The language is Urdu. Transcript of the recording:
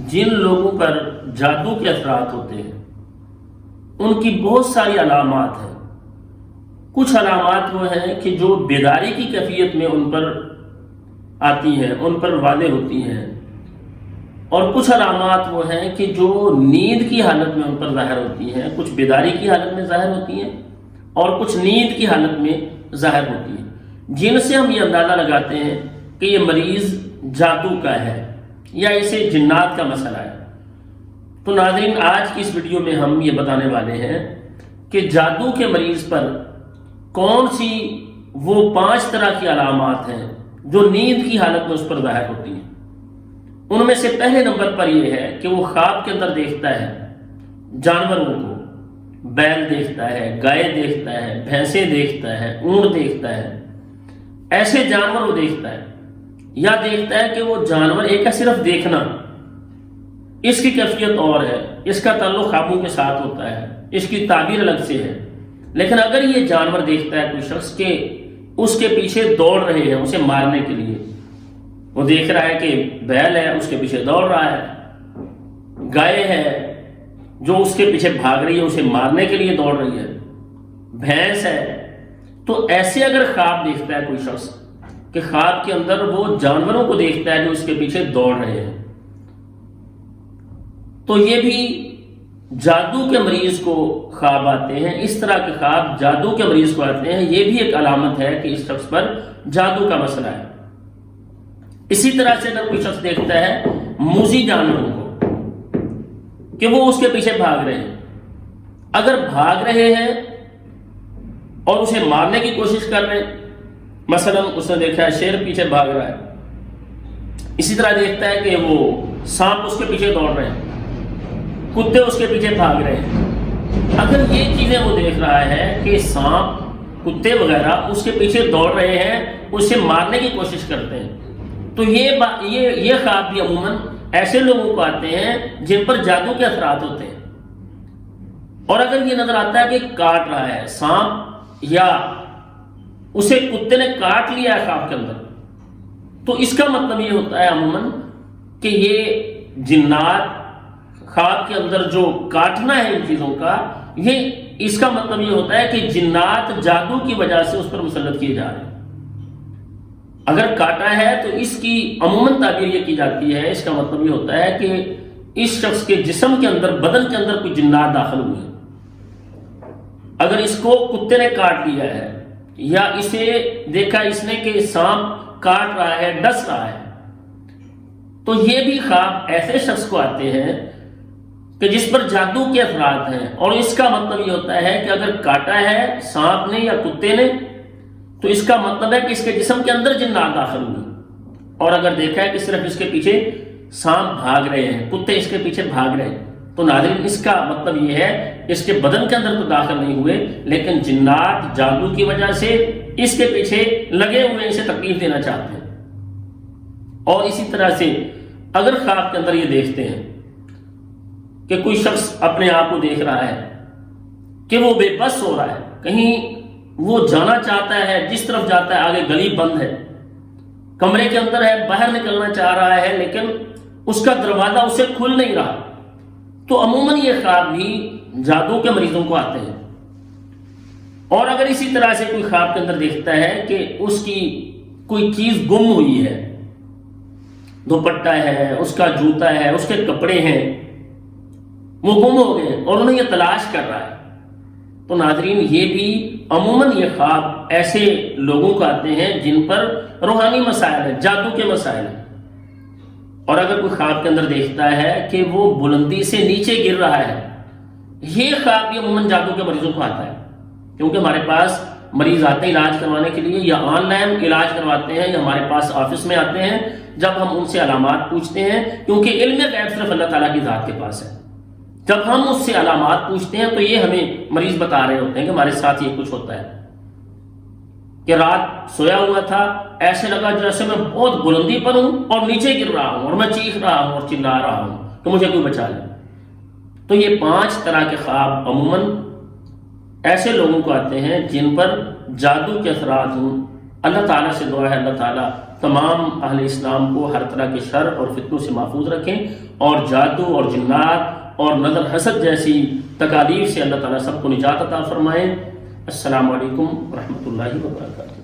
جن لوگوں پر جادو کے اثرات ہوتے ہیں ان کی بہت ساری علامات ہیں۔ کچھ علامات وہ ہیں کہ جو بیداری کی کیفیت میں ان پر آتی ہیں، ان پر واضح ہوتی ہیں، اور کچھ علامات وہ ہیں کہ جو نیند کی حالت میں ان پر ظاہر ہوتی ہیں۔ کچھ بیداری کی حالت میں ظاہر ہوتی ہیں اور کچھ نیند کی حالت میں ظاہر ہوتی ہیں، جن سے ہم یہ اندازہ لگاتے ہیں کہ یہ مریض جادو کا ہے یا اسے جنات کا مسئلہ ہے۔ تو ناظرین، آج کی اس ویڈیو میں ہم یہ بتانے والے ہیں کہ جادو کے مریض پر کون سی وہ 5 طرح کی علامات ہیں جو نیند کی حالت میں اس پر ظاہر ہوتی ہیں۔ ان میں سے پہلے نمبر پر یہ ہے کہ وہ خواب کے اندر دیکھتا ہے جانوروں کو، بیل دیکھتا ہے، گائے دیکھتا ہے، بھینسیں دیکھتا ہے، اونٹ دیکھتا ہے، ایسے جانور وہ دیکھتا ہے، یا دیکھتا ہے کہ وہ جانور ایک ہے صرف دیکھنا، اس کی کیفیت اور ہے، اس کا تعلق خوابوں کے ساتھ ہوتا ہے، اس کی تعبیر الگ سے ہے۔ لیکن اگر یہ جانور دیکھتا ہے کوئی شخص کے اس کے پیچھے دوڑ رہے ہیں اسے مارنے کے لیے، وہ دیکھ رہا ہے کہ بیل ہے اس کے پیچھے دوڑ رہا ہے، گائے ہے جو اس کے پیچھے بھاگ رہی ہے اسے مارنے کے لیے دوڑ رہی ہے، بھینس ہے، تو ایسے اگر خواب دیکھتا ہے کوئی شخص کہ خواب کے اندر وہ جانوروں کو دیکھتا ہے جو اس کے پیچھے دوڑ رہے ہیں، تو یہ بھی جادو کے مریض کو خواب آتے ہیں۔ اس طرح کے خواب جادو کے مریض کو آتے ہیں، یہ بھی ایک علامت ہے کہ اس شخص پر جادو کا مسئلہ ہے۔ اسی طرح سے اگر کوئی شخص دیکھتا ہے موذی جانوروں کو کہ وہ اس کے پیچھے بھاگ رہے ہیں، اگر بھاگ رہے ہیں اور اسے مارنے کی کوشش کر رہے ہیں، مثلا اس نے دیکھا ہے شیر پیچھے بھاگ رہا ہے، اسی طرح دیکھتا ہے کہ وہ سانپ اس کے پیچھے دوڑ رہے ہیں، کتے اس کے پیچھے بھاگ رہے ہیں، اگر یہ چیزیں وہ دیکھ رہا ہے کہ سانپ، کتے وغیرہ اس کے پیچھے دوڑ رہے ہیں، اسے مارنے کی کوشش کرتے ہیں، تو یہ خواب بھی عموماً ایسے لوگوں کو آتے ہیں جن پر جادو کے اثرات ہوتے ہیں۔ اور اگر یہ نظر آتا ہے کہ کاٹ رہا ہے سانپ یا اسے کتے نے کاٹ لیا ہے خواب کے اندر، تو اس کا مطلب یہ ہوتا ہے عموماً کہ یہ جنات خواب کے اندر جو کاٹنا ہے ان چیزوں کا، یہ اس کا مطلب یہ ہوتا ہے کہ جنات جادو کی وجہ سے اس پر مسلط کیے جا رہے ہیں۔ اگر کاٹا ہے تو اس کی عموماً تعبیر یہ کی جاتی ہے، اس کا مطلب یہ ہوتا ہے کہ اس شخص کے جسم کے اندر، بدن کے اندر کوئی جنات داخل ہوئے ہیں۔ اگر اس کو کتے نے کاٹ لیا ہے یا اسے دیکھا اس نے کہ سانپ کاٹ رہا ہے، ڈس رہا ہے، تو یہ بھی خواب ایسے شخص کو آتے ہیں کہ جس پر جادو کے اثرات ہیں، اور اس کا مطلب یہ ہوتا ہے کہ اگر کاٹا ہے سانپ نے یا کتے نے تو اس کا مطلب ہے کہ اس کے جسم کے اندر جنات داخل ہوئے، اور اگر دیکھا ہے کہ صرف اس کے پیچھے سانپ بھاگ رہے ہیں، کتے اس کے پیچھے بھاگ رہے ہیں، تو ناظرین اس کا مطلب یہ ہے اس کے بدن کے اندر تو داخل نہیں ہوئے، لیکن جنات جادو کی وجہ سے اس کے پیچھے لگے ہوئے اسے تکلیف دینا چاہتے ہیں۔ اور اسی طرح سے اگر خواب کے اندر یہ دیکھتے ہیں کہ کوئی شخص اپنے آپ کو دیکھ رہا ہے کہ وہ بے بس ہو رہا ہے، کہیں وہ جانا چاہتا ہے، جس طرف جاتا ہے آگے گلی بند ہے، کمرے کے اندر ہے، باہر نکلنا چاہ رہا ہے لیکن اس کا دروازہ اسے کھل نہیں رہا، تو عموماً یہ خواب بھی جادو کے مریضوں کو آتے ہیں۔ اور اگر اسی طرح سے کوئی خواب کے اندر دیکھتا ہے کہ اس کی کوئی چیز گم ہوئی ہے، دوپٹہ ہے، اس کا جوتا ہے، اس کے کپڑے ہیں، وہ گم ہو گئے اور انہیں یہ تلاش کر رہا ہے، تو ناظرین یہ بھی عموماً یہ خواب ایسے لوگوں کو آتے ہیں جن پر روحانی مسائل ہیں، جادو کے مسائل ہیں۔ اور اگر کوئی خواب کے اندر دیکھتا ہے کہ وہ بلندی سے نیچے گر رہا ہے، یہ خواب بھی عموماً جادو کے مریضوں کو آتا ہے، کیونکہ ہمارے پاس مریض آتے ہیں علاج کروانے کے لیے، یا آن لائن علاج کرواتے ہیں، یا ہمارے پاس آفس میں آتے ہیں، جب ہم ان سے علامات پوچھتے ہیں، کیونکہ علم غیب صرف اللہ تعالیٰ کی ذات کے پاس ہے، جب ہم اس سے علامات پوچھتے ہیں تو یہ ہمیں مریض بتا رہے ہوتے ہیں کہ ہمارے ساتھ یہ کچھ ہوتا ہے، کہ رات سویا ہوا تھا، ایسے لگا جیسے میں بہت بلندی پر ہوں اور نیچے گر رہا ہوں اور میں چیخ رہا ہوں اور چلا رہا ہوں کہ مجھے کوئی بچا لے۔ تو یہ 5 طرح کے خواب عموماً ایسے لوگوں کو آتے ہیں جن پر جادو کے اثرات ہوں۔ اللہ تعالیٰ سے دعا ہے اللہ تعالیٰ تمام اہل اسلام کو ہر طرح کے شر اور فتنوں سے محفوظ رکھیں، اور جادو اور جنات اور نظر حسد جیسی تکالیف سے اللہ تعالیٰ سب کو نجات عطا فرمائیں۔ السلام علیکم ورحمۃ اللہ وبرکاتہ۔